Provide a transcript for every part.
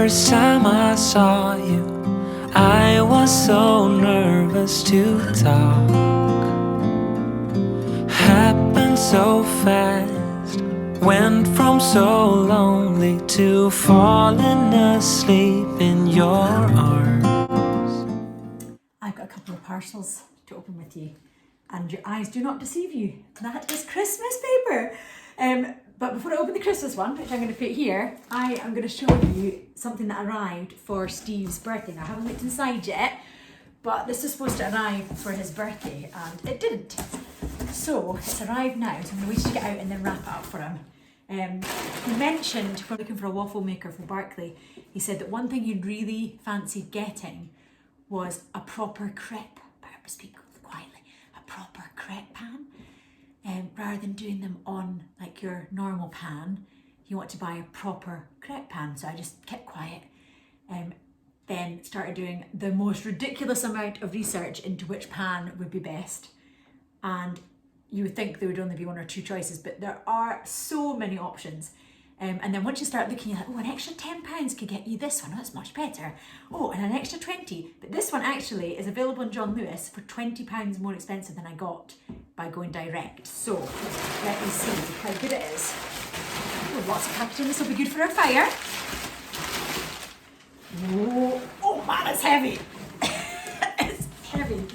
first time I saw you, I was so nervous to talk. Happened so fast, went from so lonely to falling asleep in your arms. I've got a couple of parcels to open with you, and your eyes do not deceive you. That is Christmas paper. But before I open the Christmas one, which I'm going to put here, I am going to show you something that arrived for Steve's birthday. Now, I haven't looked inside yet, but this is supposed to arrive for his birthday, and it didn't. So it's arrived now, so I'm going to wait to get out and then wrap it up for him. He mentioned, when looking for a waffle maker for Barclay, he said that one thing he'd really fancied getting was a proper crepe, better speak quietly, a proper crepe pan. Rather than doing them on like your normal pan, you want to buy a proper crepe pan. So I just kept quiet, then started doing the most ridiculous amount of research into which pan would be best. And you would think there would only be one or two choices, but there are so many options. And then once you start looking, you're like, oh, an extra £10 could get you this one. Oh, that's much better. Oh, and an extra 20. But this one actually is available in John Lewis for £20 more expensive than I got by going direct. So let me see how good it is. Oh, lots of packaging. This will be good for our fire. Whoa. Oh man, it's heavy. It's heavy.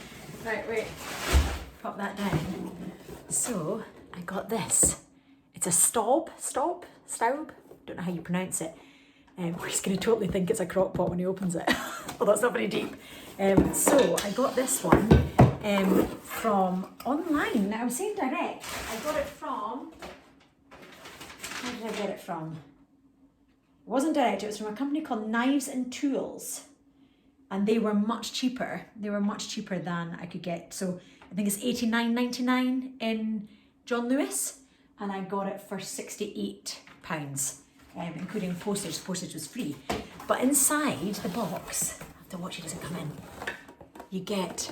Right, wait. Pop that down. So I got this. It's a staub, don't know how you pronounce it. He's going to totally think it's a crock pot when he opens it. Well, that's not very deep. So I got this one from online. Now I'm saying direct. I got it from, where did I get it from? It wasn't direct, it was from a company called Knives and Tools. And they were much cheaper. They were much cheaper than I could get. So I think it's $89.99 in John Lewis. And I got it for £68, including postage. The postage was free. But inside the box, I have to watch it doesn't come in, you get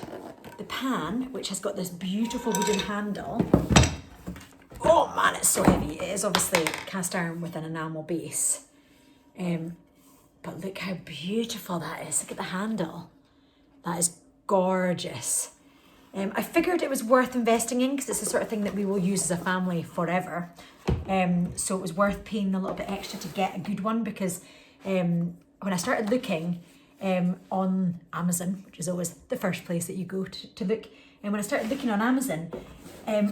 the pan, which has got this beautiful wooden handle. Oh man, it's so heavy. It is obviously cast iron with an enamel base. But look how beautiful that is. Look at the handle. That is gorgeous. I figured it was worth investing in because it's the sort of thing that we will use as a family forever. So it was worth paying a little bit extra to get a good one, because when I started looking on Amazon, which is always the first place that you go to look, and when I started looking on Amazon,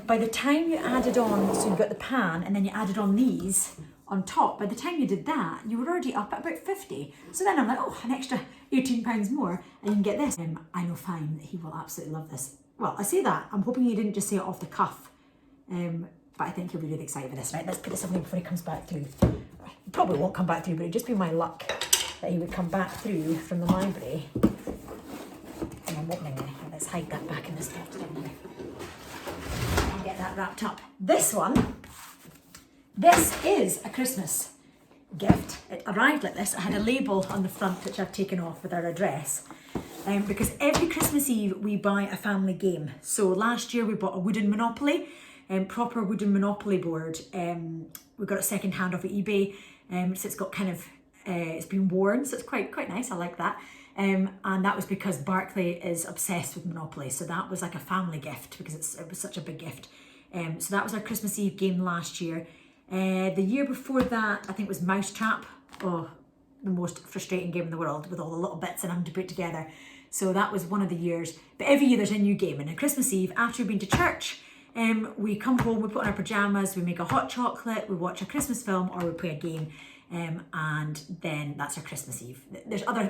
by the time you added on, so you got the pan and then you added on these on top, by the time you did that, you were already up at about 50. So then I'm like, oh, an extra £18 more and you can get this. I know fine that he will absolutely love this. Well, I say that, I'm hoping he didn't just say it off the cuff, but I think he'll be really excited for this. Right, let's put this away before he comes back through. He probably won't come back through, but it'd just be my luck that he would come back through from the library. And I'm opening it. Let's hide that back in this box down there. I'll get that wrapped up. This one, this is a Christmas gift. It arrived like this. I had a label on the front which I've taken off with our address. Because every Christmas Eve we buy a family game. So last year we bought a wooden Monopoly, proper wooden Monopoly board. We got it second hand off of eBay. So it's got kind of, it's been worn, so it's quite nice. I like that. And that was because Barclay is obsessed with Monopoly. So that was like a family gift because it was such a big gift. So that was our Christmas Eve game last year. The year before that, I think it was Mousetrap. Oh, the most frustrating game in the world with all the little bits in them to put together. So that was one of the years. But every year there's a new game. And on Christmas Eve, after we've been to church, we come home, we put on our pajamas, we make a hot chocolate, we watch a Christmas film, or we play a game. And then that's our Christmas Eve.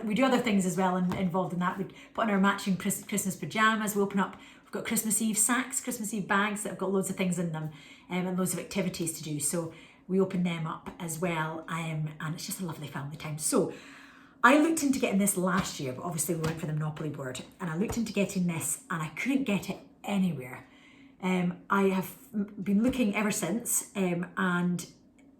We do other things as well involved in that. We put on our matching Christmas pajamas, we open up, we've got Christmas Eve sacks, Christmas Eve bags that have got loads of things in them, and loads of activities to do. So we open them up as well, and it's just a lovely family time. So I looked into getting this last year, but obviously we went for the Monopoly board, and I looked into getting this and I couldn't get it anywhere. I have been looking ever since and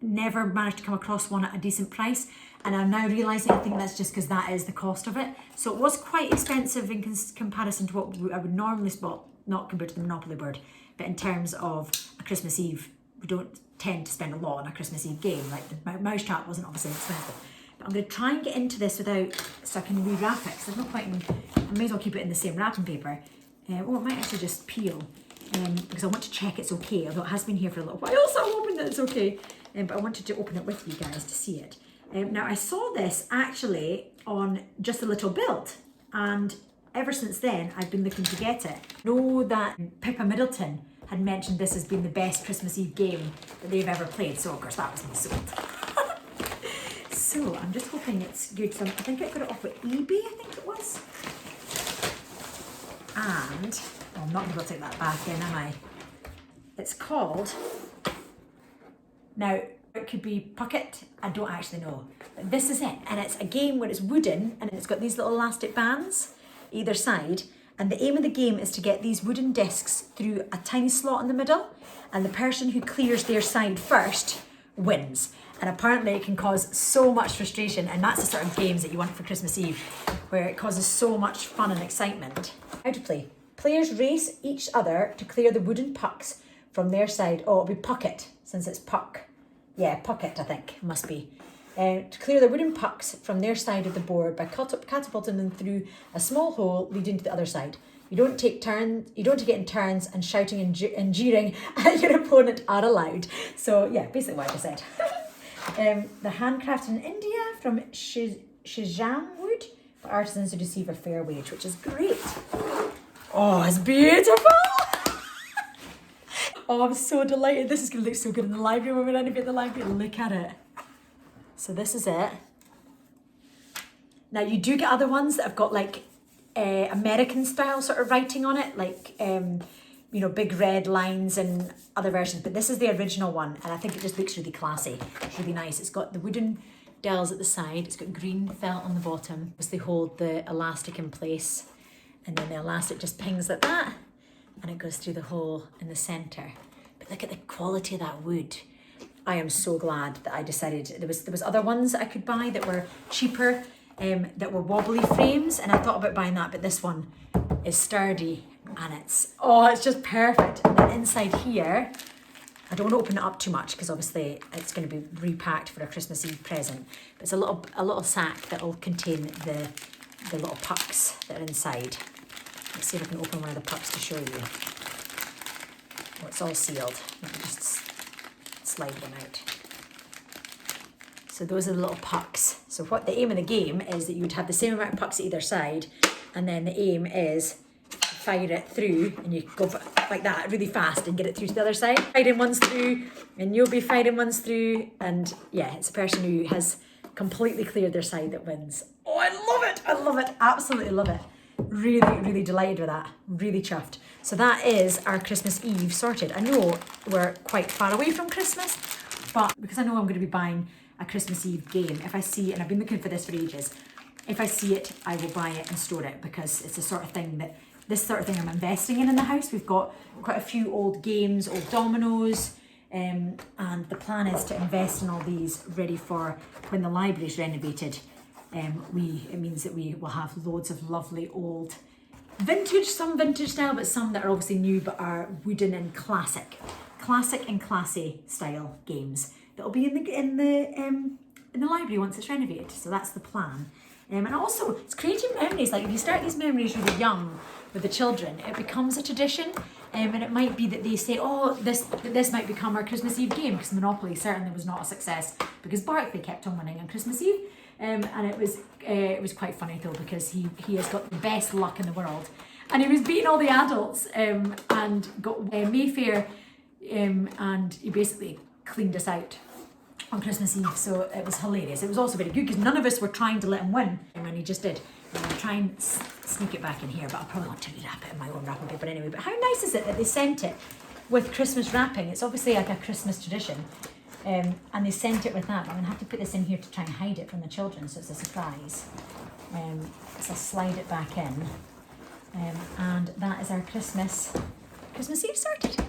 never managed to come across one at a decent price, and I'm now realising I think that's just because that is the cost of it. So it was quite expensive in comparison to what I would normally spot, not compared to the Monopoly board, but in terms of a Christmas Eve, we don't tend to spend a lot on a Christmas Eve game. Like the Mousetrap wasn't obviously expensive. But I'm going to try and get into this without, so I can rewrap it, because there's no point in, I may as well keep it in the same wrapping paper. Oh, it might actually just peel, because I want to check it's okay, although it has been here for a little while, so I'm hoping that it's okay. But I wanted to open it with you guys to see it. Now, I saw this actually on Just a Little Build, and ever since then, I've been looking to get it. I know that Pippa Middleton had mentioned this as being the best Christmas Eve game that they've ever played, so of course that was me sold. So I'm just hoping it's good. So I think I got it off with eBay, I think it was. And, well, I'm not going to take that back in, am I? It's called, now it could be Pocket, I don't actually know. But this is it, and it's a game where it's wooden and it's got these little elastic bands either side. And the aim of the game is to get these wooden discs through a tiny slot in the middle, and the person who clears their side first wins. And apparently it can cause so much frustration, and that's the sort of games that you want for Christmas Eve, where it causes so much fun and excitement. How to play. Players race each other to clear the wooden pucks from their side. Oh, it'll be Pocket, since it's puck. Yeah, Pocket, I think, must be. To clear the wooden pucks from their side of the board by catapulting them through a small hole leading to the other side. You don't take it in turns, and shouting and jeering at your opponent are allowed. So yeah, basically what I just said. They're handcrafted in India from Shijam wood by artisans who receive a fair wage, which is great. Oh, it's beautiful! Oh, I'm so delighted. This is going to look so good in the library when we're going to be at the library. Look at it. So this is it. Now you do get other ones that have got like American style sort of writing on it, like you know, big red lines and other versions, but this is the original one, and I think it just looks really classy. It's really nice. It's got the wooden dowels at the side, it's got green felt on the bottom, as they hold the elastic in place, and then the elastic just pings like that, and it goes through the hole in the centre. But look at the quality of that wood. I am so glad that I decided, there was other ones that I could buy that were cheaper, that were wobbly frames, and I thought about buying that, but this one is sturdy, and it's just perfect. And then inside here, I don't want to open it up too much because obviously it's going to be repacked for a Christmas Eve present, but it's a little sack that will contain the little pucks that are inside. Let's see if I can open one of the pucks to show you. Oh, it's all sealed. Let me just slide one out. So those are the little pucks. So what the aim of the game is that you would have the same amount of pucks at either side, and then the aim is to fire it through, and you go like that really fast and get it through to the other side. Firing ones through, and you'll be firing ones through, and yeah, it's a person who has completely cleared their side that wins. Oh, I love it! I love it! Absolutely love it. Really, really delighted with that. Really chuffed. So that is our Christmas Eve sorted. I know we're quite far away from Christmas, but because I know I'm going to be buying a Christmas Eve game, if I see, and I've been looking for this for ages, if I see it, I will buy it and store it, because it's the sort of thing that, this sort of thing I'm investing in the house. We've got quite a few old games, old dominoes, and the plan is to invest in all these ready for when the library's renovated. It means that we will have loads of lovely old vintage, some vintage style, but some that are obviously new but are wooden and classic and classy style games that'll be in the library once it's renovated. So that's the plan. And also it's creating memories. Like if you start these memories really young with the children, it becomes a tradition. And it might be that they say, oh, this might become our Christmas Eve game, because Monopoly certainly was not a success because Barclay kept on winning on Christmas Eve. And it was quite funny though, because he has got the best luck in the world, and he was beating all the adults and got Mayfair, and he basically cleaned us out on Christmas Eve. So it was hilarious. It was also very good because none of us were trying to let him win, and he just did. And I'll try and sneak it back in here, but I'll probably want to rewrap it in my own wrapping paper anyway. But how nice is it that they sent it with Christmas wrapping? It's obviously like a Christmas tradition. And they sent it with that, but I'm going to have to put this in here to try and hide it from the children, so it's a surprise. So I'll slide it back in. And that is our Christmas Eve sorted.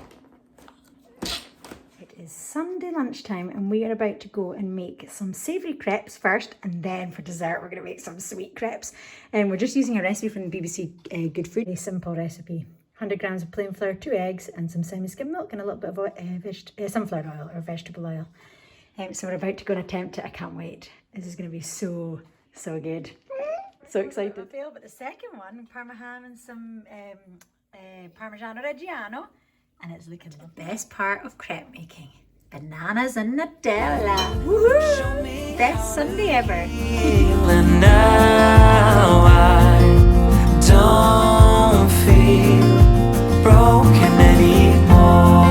It is Sunday lunchtime, and we are about to go and make some savoury crepes first, and then for dessert we're going to make some sweet crepes. And we're just using a recipe from the BBC Good Food. A simple recipe. 100 grams of plain flour, 2 eggs, and some semi-skim milk, and a little bit of sunflower oil or vegetable oil. So we're about to go and attempt it. I can't wait. This is going to be so good. So excited. But the second one, Parmesan and some Parmigiano Reggiano. And it's looking the best part of crepe making. Bananas and Nutella. Woohoo! Best Sunday ever. And now I don't feel broken anymore.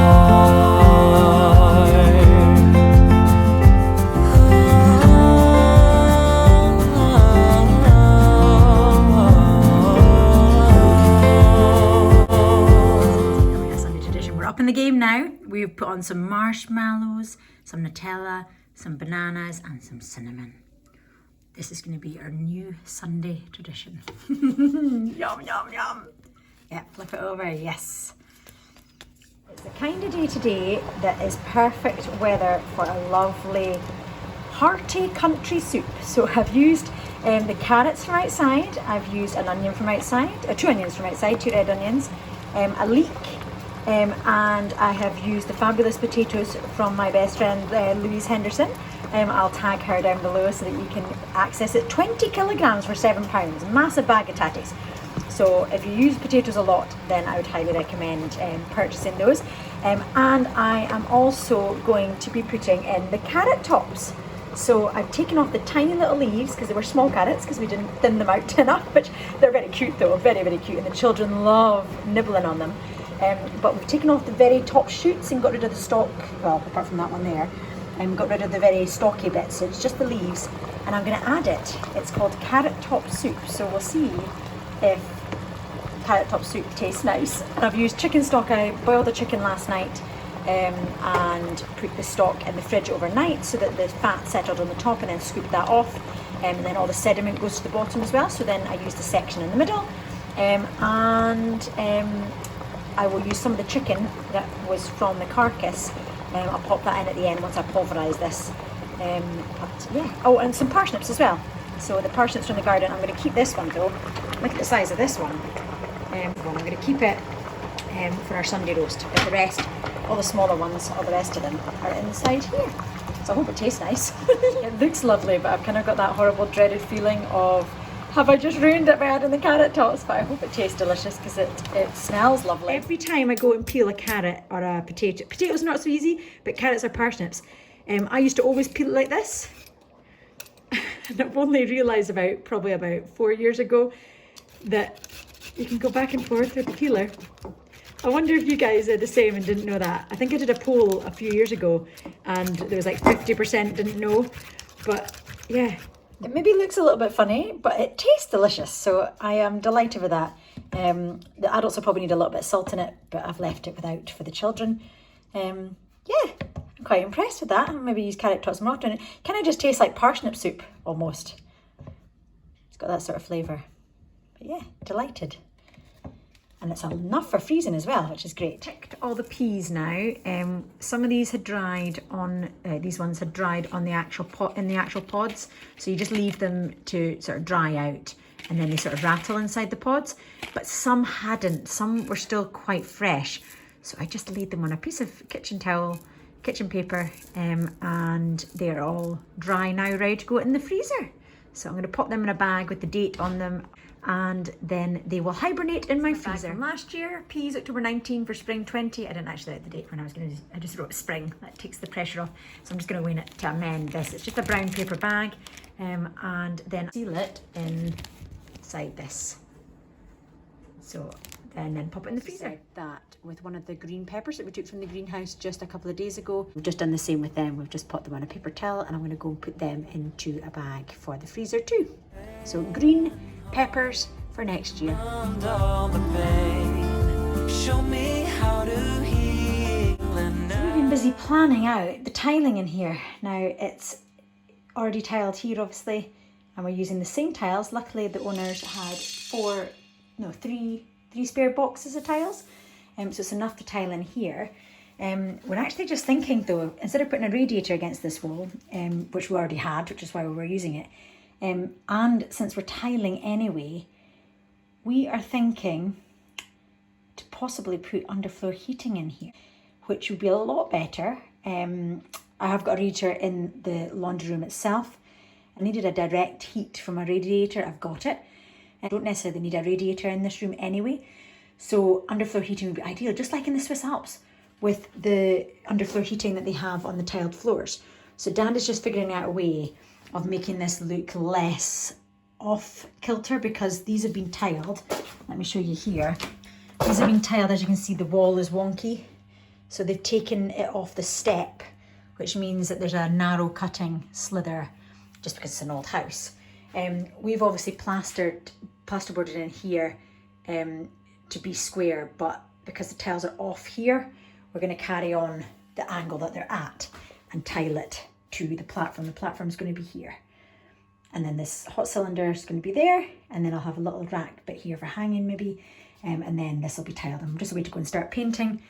Sunday tradition. We're up in the game now. We've put on some marshmallows, some Nutella, some bananas, and some cinnamon. This is going to be our new Sunday tradition. Yum, yum, yum. Yeah, flip it over, yes. It's the kind of day today that is perfect weather for a lovely hearty country soup. So I've used the carrots from outside, I've used an onion from outside, 2 onions from outside, 2 red onions, a leek, and I have used the fabulous potatoes from my best friend Louise Henderson. I'll tag her down below so that you can access it. 20 kilograms for £7, massive bag of tatties. So if you use potatoes a lot, then I would highly recommend purchasing those. And I am also going to be putting in the carrot tops. So I've taken off the tiny little leaves because they were small carrots because we didn't thin them out enough, but they're very cute though, very, very cute, and the children love nibbling on them. But we've taken off the very top shoots and got rid of the stalk, well, apart from that one there, and got rid of the very stalky bits, so it's just the leaves, and I'm going to add it. It's called carrot top soup, so we'll see if carrot top soup tastes nice. And I've used chicken stock. I boiled the chicken last night and put the stock in the fridge overnight so that the fat settled on the top, and then scooped that off, and then all the sediment goes to the bottom as well. So then I use the section in the middle, I will use some of the chicken that was from the carcass. I'll pop that in at the end once I pulverise this. But yeah, oh, and some parsnips as well. So the parsnips from the garden, I'm going to keep this one though. Look at the size of this one. I'm going to keep it for our Sunday roast. But the rest, all the smaller ones, all the rest of them are inside here. So I hope it tastes nice. It looks lovely, but I've kind of got that horrible dreaded feeling of, have I just ruined it by adding the carrot tops? But I hope it tastes delicious because it smells lovely. Every time I go and peel a carrot or a potato, potatoes are not so easy, but carrots or parsnips, I used to always peel it like this. And I've only realised probably about 4 years ago that you can go back and forth with the peeler. I wonder if you guys are the same and didn't know that. I think I did a poll a few years ago and there was like 50% didn't know, but yeah. It maybe looks a little bit funny, but it tastes delicious, so I am delighted with that. The adults will probably need a little bit of salt in it, but I've left it without for the children. Yeah, I'm quite impressed with that. I'll maybe use carrot tops more often. It kind of just tastes like parsnip soup, almost. It's got that sort of flavour. But yeah, delighted. And it's enough for freezing as well, which is great. Picked all the peas now. Some of these had dried on, these ones had dried on the actual pot, in the actual pods. So you just leave them to sort of dry out and then they sort of rattle inside the pods. But some hadn't, some were still quite fresh. So I just laid them on a piece of kitchen towel, kitchen paper, and they're all dry now, ready to go in the freezer. So I'm going to pop them in a bag with the date on them, and then they will hibernate in my freezer. From last year, peas October 19 for spring 20. I didn't actually write the date when I was going to, I just wrote spring. That takes the pressure off. So I'm just going to wait it to amend this. It's just a brown paper bag, and then seal it inside this. So then pop it in the freezer. That with one of the green peppers that we took from the greenhouse just a couple of days ago. We've just done the same with them. We've just put them on a paper towel, and I'm going to go and put them into a bag for the freezer too. So green peppers for next year. Show me how to heal. So we've been busy planning out the tiling in here. Now it's already tiled here obviously, and we're using the same tiles. Luckily the owners had three spare boxes of tiles, so it's enough to tile in here. We're actually just thinking though, instead of putting a radiator against this wall, which we already had, which is why we were using it, and since we're tiling anyway, we are thinking to possibly put underfloor heating in here, which would be a lot better. I have got a radiator in the laundry room itself, I needed a direct heat from a radiator. I've got it. I don't necessarily need a radiator in this room anyway. So underfloor heating would be ideal, just like in the Swiss Alps with the underfloor heating that they have on the tiled floors. So Dad is just figuring out a way of making this look less off kilter because these have been tiled. Let me show you here. These have been tiled, as you can see, the wall is wonky. So they've taken it off the step, which means that there's a narrow cutting slither just because it's an old house. We've obviously plasterboarded in here to be square, but because the tiles are off here, we're going to carry on the angle that they're at and tile it to the platform. The platform's going to be here. And then this hot cylinder is going to be there, and then I'll have a little rack bit here for hanging maybe, and then this will be tiled. I'm just about to go and start painting.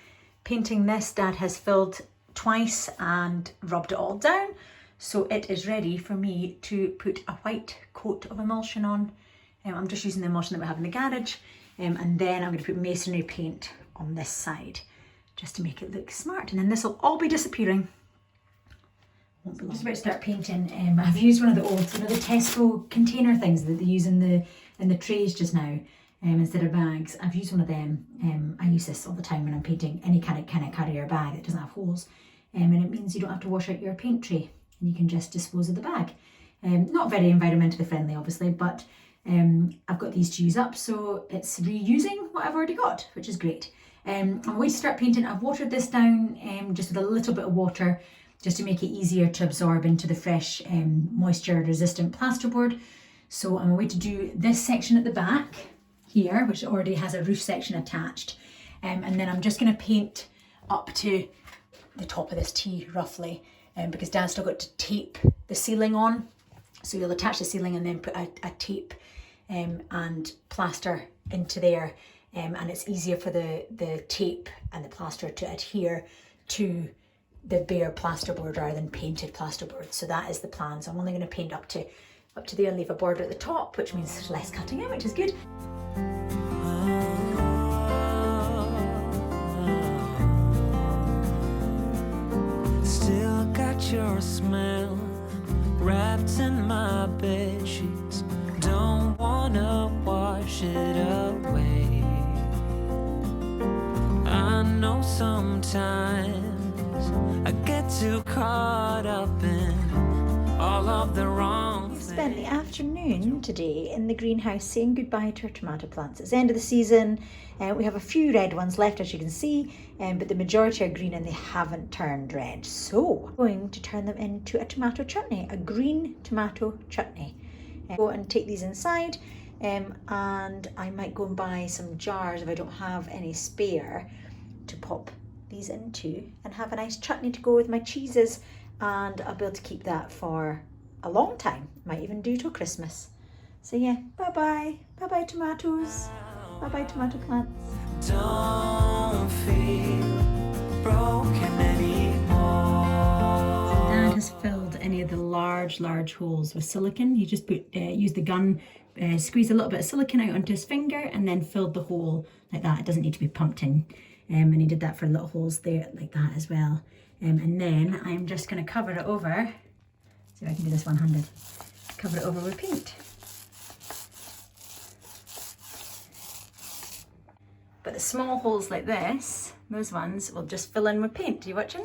Painting this, Dad has filled twice and rubbed it all down, so it is ready for me to put a white coat of emulsion on. I'm just using the emulsion that we have in the garage, and then I'm going to put masonry paint on this side just to make it look smart, and then this will all be disappearing. Won't be long. I'm just about to start painting. I've used one of the old, the Tesco container things that they use in the trays just now, instead of bags. I've used one of them. I use this all the time when I'm painting any kind of carrier bag that doesn't have holes, and it means you don't have to wash out your paint tray, and you can just dispose of the bag. Not very environmentally friendly, obviously, but I've got these to use up, so it's reusing what I've already got, which is great. I'm going to start painting. I've watered this down just with a little bit of water, just to make it easier to absorb into the fresh moisture resistant plasterboard. So I'm going to do this section at the back here, which already has a roof section attached. And then I'm just going to paint up to the top of this T roughly, because Dad's still got to tape the ceiling on. So you'll attach the ceiling and then put a tape and plaster into there. And it's easier for the tape and the plaster to adhere to the bare plasterboard rather than painted plasterboard. So that is the plan. So I'm only going to paint up to there and leave a border at the top, which means there's less cutting out, which is good. Still got your smell wrapped in my bed sheets. Don't wanna wash it away. I know sometimes I get too caught up in all of the wrong things. We spent the afternoon today in the greenhouse saying goodbye to our tomato plants. It's the end of the season. We have a few red ones left, as you can see, but the majority are green and they haven't turned red. So I'm going to turn them into a tomato chutney, a green tomato chutney. Go and take these inside, and I might go and buy some jars if I don't have any spare to pop these into and have a nice chutney to go with my cheeses, and I'll be able to keep that for a long time. Might even do till Christmas. So yeah, bye bye tomatoes, bye bye tomato plants. Don't feel broken anymore. Dad has filled any of the large holes with silicone. He just used the gun, squeezed a little bit of silicone out onto his finger and then filled the hole like that. It doesn't need to be pumped in. And he did that for little holes there like that as well. And then I'm just going to cover it over. See if I can do this one-handed. Cover it over with paint. But the small holes like this, those ones, will just fill in with paint. Are you watching?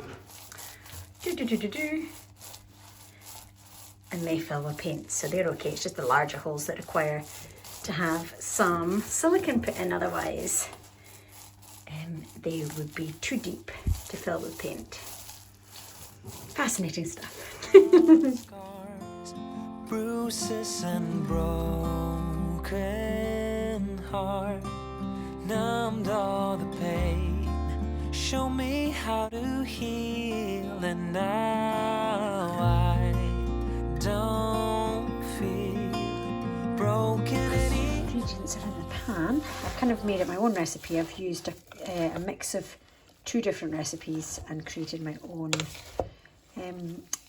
And they fill with paint, so they're okay. It's just the larger holes that require to have some silicone put in, otherwise they would be too deep to fill with paint. Fascinating stuff. Scars, bruises and broken heart, numbed all the pain. Show me how to heal, and now I don't feel broken anymore. Ingredients are in the pan. I've kind of made it my own recipe. I've used a mix of two different recipes and created my own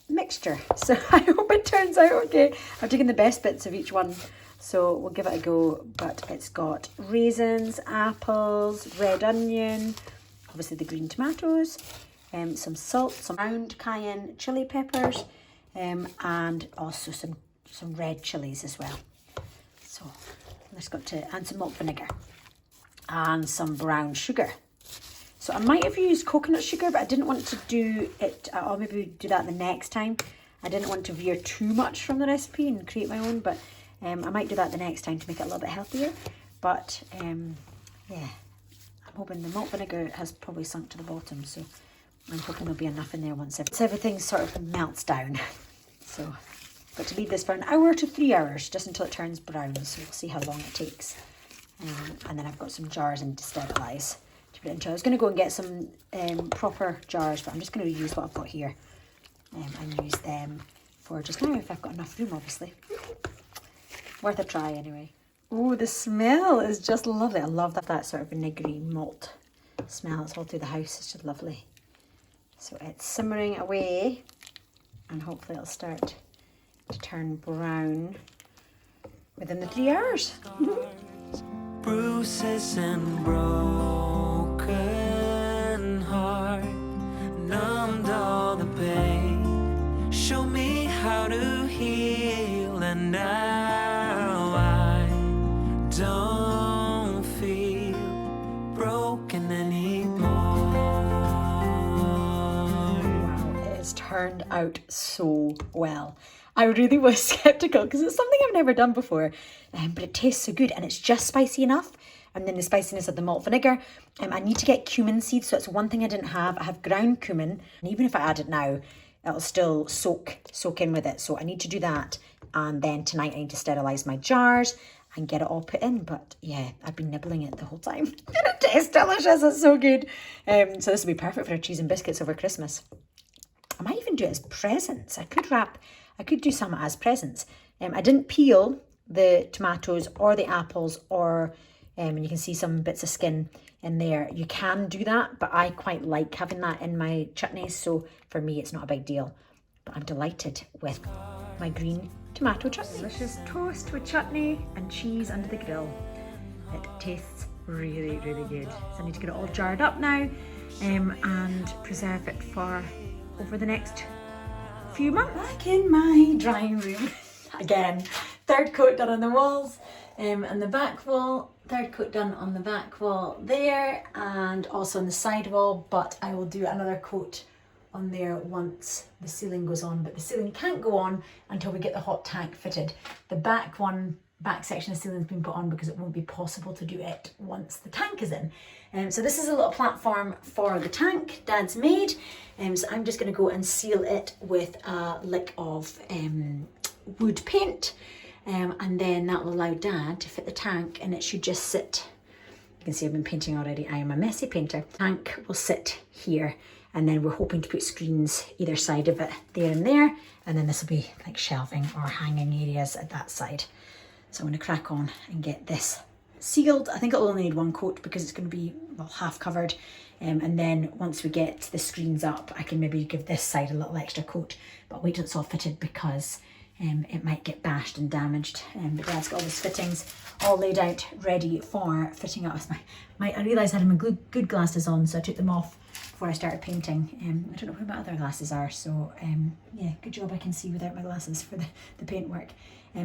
mixture. So I hope it turns out okay. I've taken the best bits of each one, so we'll give it a go. But it's got raisins, apples, red onion, obviously the green tomatoes, some salt, some ground cayenne chili peppers, and also some some red chilies as well. So I've just got to add some malt vinegar and some brown sugar. So I might have used coconut sugar, but I didn't want to do it. I'll maybe do that the next time. I didn't want to veer too much from the recipe and create my own, but I might do that the next time to make it a little bit healthier. But yeah, I'm hoping the malt vinegar has probably sunk to the bottom, so I'm hoping there'll be enough in there once everything sort of melts down. So I've got to leave this for an hour to 3 hours, just until it turns brown, so we'll see how long it takes. And then I've got some jars and to sterilise to put it into. I was going to go and get some proper jars, but I'm just going to use what I've got here and use them for just now, if I've got enough room, obviously. Worth a try anyway. Oh, the smell is just lovely. I love that sort of vinegary malt smell. It's all through the house. It's just lovely. So it's simmering away, and hopefully it'll start to turn brown within the 3 hours. Bruises and broken heart, numbed all the pain. Show me how to heal, and now I don't feel broken anymore. Wow, it has turned out so well. I really was skeptical because it's something I've never done before, but it tastes so good and it's just spicy enough. And then the spiciness of the malt vinegar. I need to get cumin seeds, so that's one thing I didn't have. I have ground cumin, and even if I add it now, it'll still soak in with it. So I need to do that, and then tonight I need to sterilise my jars and get it all put in. But yeah, I've been nibbling it the whole time. And it tastes delicious, it's so good. So this will be perfect for cheese and biscuits over Christmas. I might even do it as presents. I could do some as presents. I didn't peel the tomatoes or the apples, or and you can see some bits of skin in there. You can do that, but I quite like having that in my chutneys, so for me it's not a big deal. But I'm delighted with my green tomato chutney. Delicious toast with chutney and cheese under the grill. It tastes really, really good. So I need to get it all jarred up now and preserve it for over the next few months. Back in my drawing room again. Third coat done on the walls and the back wall. Third coat done on the back wall there, and also on the side wall, but I will do another coat on there once the ceiling goes on. But the ceiling can't go on until we get the hot tank fitted. The back section of the ceiling has been put on because it won't be possible to do it once the tank is in. So this is a little platform for the tank Dad's made. So I'm just going to go and seal it with a lick of wood paint. And then that will allow Dad to fit the tank, and it should just sit. You can see I've been painting already. I am a messy painter. Tank will sit here, and then we're hoping to put screens either side of it, there and there, and then this will be like shelving or hanging areas at that side. So I'm going to crack on and get this sealed. I think it'll only need one coat because it's going to be, well, half covered. And then once we get the screens up, I can maybe give this side a little extra coat, but wait till it's all fitted because it might get bashed and damaged. But Dad's got all his fittings all laid out ready for fitting up. I realised I had my good glasses on, so I took them off before I started painting. I don't know where my other glasses are, so yeah, good job I can see without my glasses for the paint work.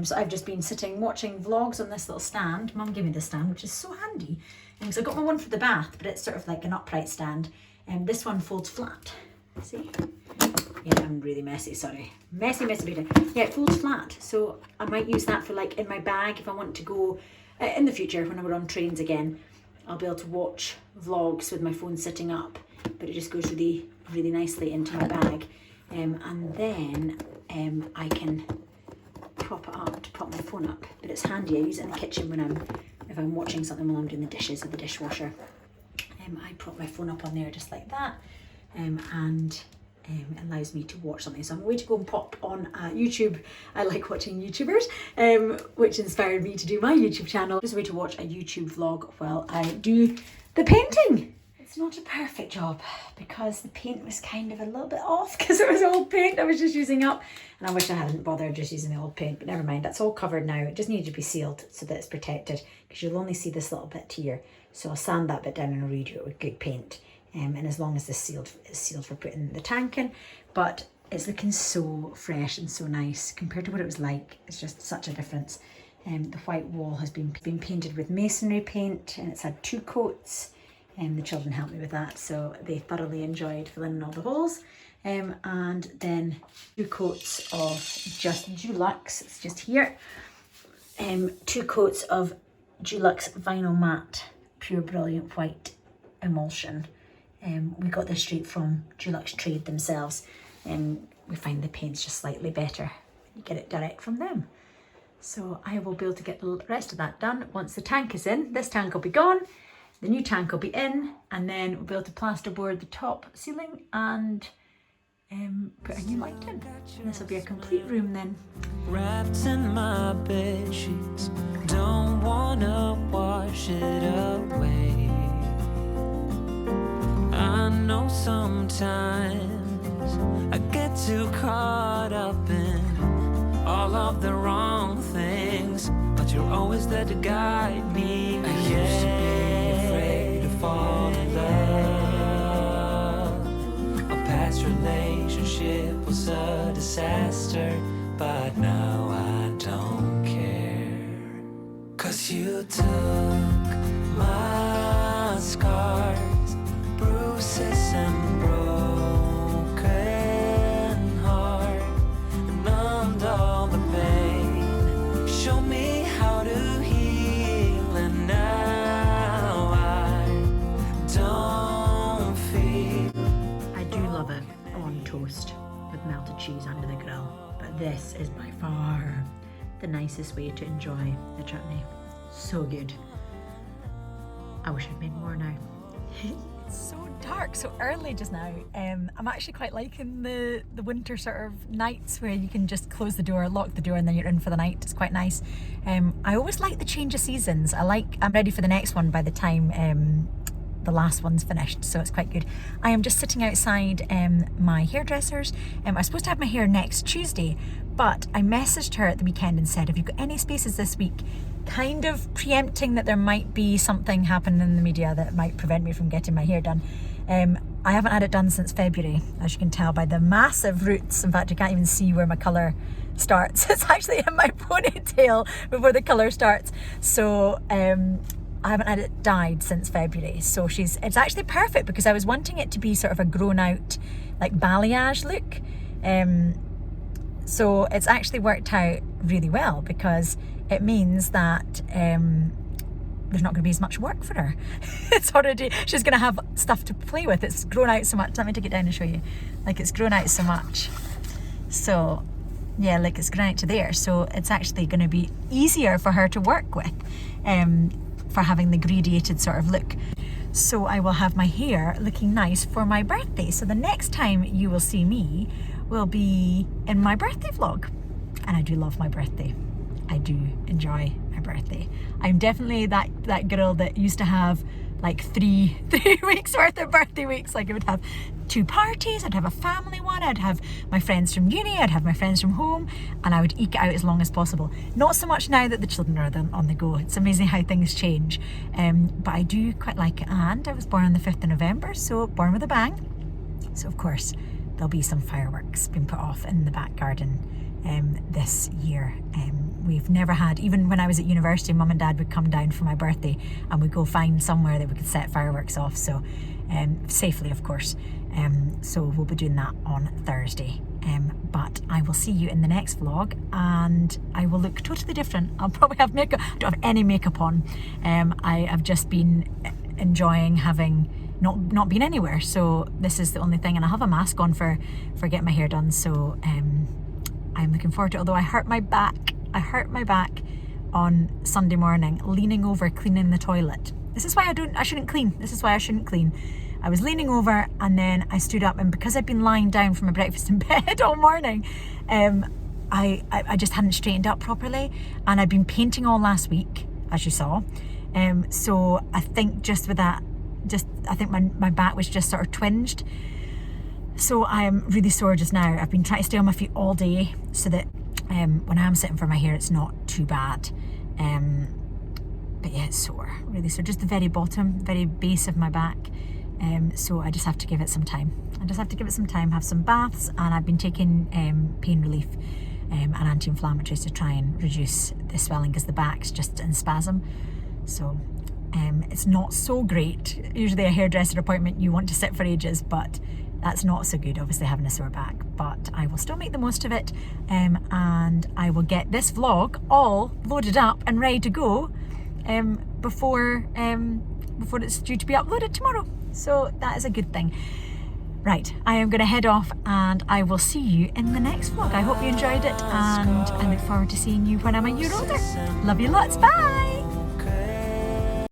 So I've just been sitting watching vlogs on this little stand. Mum gave me this stand, which is so handy. So I got my one for the bath, but it's sort of like an upright stand. This one folds flat. See? Yeah, I'm really messy, sorry. Messy Peter. Yeah, it folds flat, so I might use that for like in my bag if I want to go in the future when we're on trains again. I'll be able to watch vlogs with my phone sitting up, but it just goes really, really nicely into my bag. And then I can prop it up to prop my phone up, but it's handy. I use it in the kitchen if I'm watching something while I'm doing the dishes or the dishwasher. I prop my phone up on there just like that, and allows me to watch something. So I'm going to go and pop on YouTube. I like watching YouTubers, which inspired me to do my YouTube channel. Just a way to watch a YouTube vlog while I do the painting. It's not a perfect job because the paint was kind of a little bit off because it was old paint I was just using up, and I wish I hadn't bothered just using the old paint, but never mind, that's all covered now. It just needed to be sealed so that it's protected, because you'll only see this little bit here. So I'll sand that bit down and redo it with good paint. And as long as this is sealed for putting the tank in. But It's looking so fresh and so nice compared to what it was like. It's just such a difference. The white wall has been painted with masonry paint, and it's had 2 coats. The children helped me with that, so they thoroughly enjoyed filling in all the holes. And then 2 coats of just Dulux, it's just here. 2 coats of Dulux Vinyl Matte Pure Brilliant White Emulsion. We got this straight from Dulux Trade themselves. We find the paint's just slightly better. You get it direct from them. So I will be able to get the rest of that done once the tank is in. This tank will be gone, the new tank will be in, and then we'll be able to plasterboard the top ceiling and put a new light in. And this will be a complete room then. Wrapped in my bed sheets, don't wanna wash it away. I know sometimes I get too caught up in all of the wrong things, but you're always there to guide me. I used to be afraid to fall in love. A past relationship was a disaster, but now I don't care. 'Cause you took my scars, bruises and broken heart, and numbed all the pain. Show me how to heal, and now I don't feel. I do love it on toast with melted cheese under the grill, but this is by far the nicest way to enjoy the chutney. So good. I wish I'd made more now. It's so dark, so early just now. I'm actually quite liking the winter sort of nights where you can just close the door, lock the door, and then you're in for the night. It's quite nice. I always like the change of seasons. I'm ready for the next one by the time the last one's finished, so it's quite good. I am just sitting outside my hairdresser's. I was supposed to have my hair next Tuesday, but I messaged her at the weekend and said, have you got any spaces this week? Kind of preempting that there might be something happening in the media that might prevent me from getting my hair done. I haven't had it done since February, as you can tell by the massive roots. In fact, you can't even see where my colour starts. It's actually in my ponytail before the colour starts. So I haven't had it dyed since February. So it's actually perfect because I was wanting it to be sort of a grown out, like balayage look. So it's actually worked out really well because it means that there's not going to be as much work for her. She's going to have stuff to play with. It's grown out so much. Let me take it down and show you. Like, it's grown out so much. So yeah, like it's grown out to there. So it's actually going to be easier for her to work with for having the gradiated sort of look. So I will have my hair looking nice for my birthday. So the next time you will see me will be in my birthday vlog. And I do love my birthday. I do enjoy my birthday. I'm definitely that girl that used to have like three weeks worth of birthday weeks. Like I would have 2 parties, I'd have a family one, I'd have my friends from uni, I'd have my friends from home, and I would eke it out as long as possible. Not so much now that the children are on the go. It's amazing how things change. But I do quite like it, and I was born on the 5th of November, so born with a bang. So of course there'll be some fireworks being put off in the back garden this year. We've never had, even when I was at university, Mum and Dad would come down for my birthday and we'd go find somewhere that we could set fireworks off, so safely of course. So we'll be doing that on Thursday. But I will see you in the next vlog, and I will look totally different. I'll probably have makeup. I don't have any makeup on. I have just been enjoying having not been anywhere, so this is the only thing, and I have a mask on for getting my hair done, so I'm looking forward to it. Although I hurt my back on Sunday morning leaning over cleaning the toilet. This is why I shouldn't clean. I was leaning over and then I stood up, and because I'd been lying down for my breakfast in bed all morning, I just hadn't straightened up properly, and I'd been painting all last week, as you saw. So I think just with that, I think my back was just sort of twinged. So I am really sore just now. I've been trying to stay on my feet all day so that when I am sitting for my hair, it's not too bad. But yeah, it's sore, really sore. Just the very bottom, very base of my back. So I just have to give it some time. Have some baths, and I've been taking pain relief and anti-inflammatories to try and reduce the swelling because the back's just in spasm. So it's not so great. Usually a hairdresser appointment you want to sit for ages, but that's not so good, obviously, having a sore back. But I will still make the most of it, and I will get this vlog all loaded up and ready to go before it's due to be uploaded tomorrow. So that is a good thing. Right, I am going to head off, and I will see you in the next vlog. I hope you enjoyed it, and I look forward to seeing you when I'm a year older. Love you lots. Bye!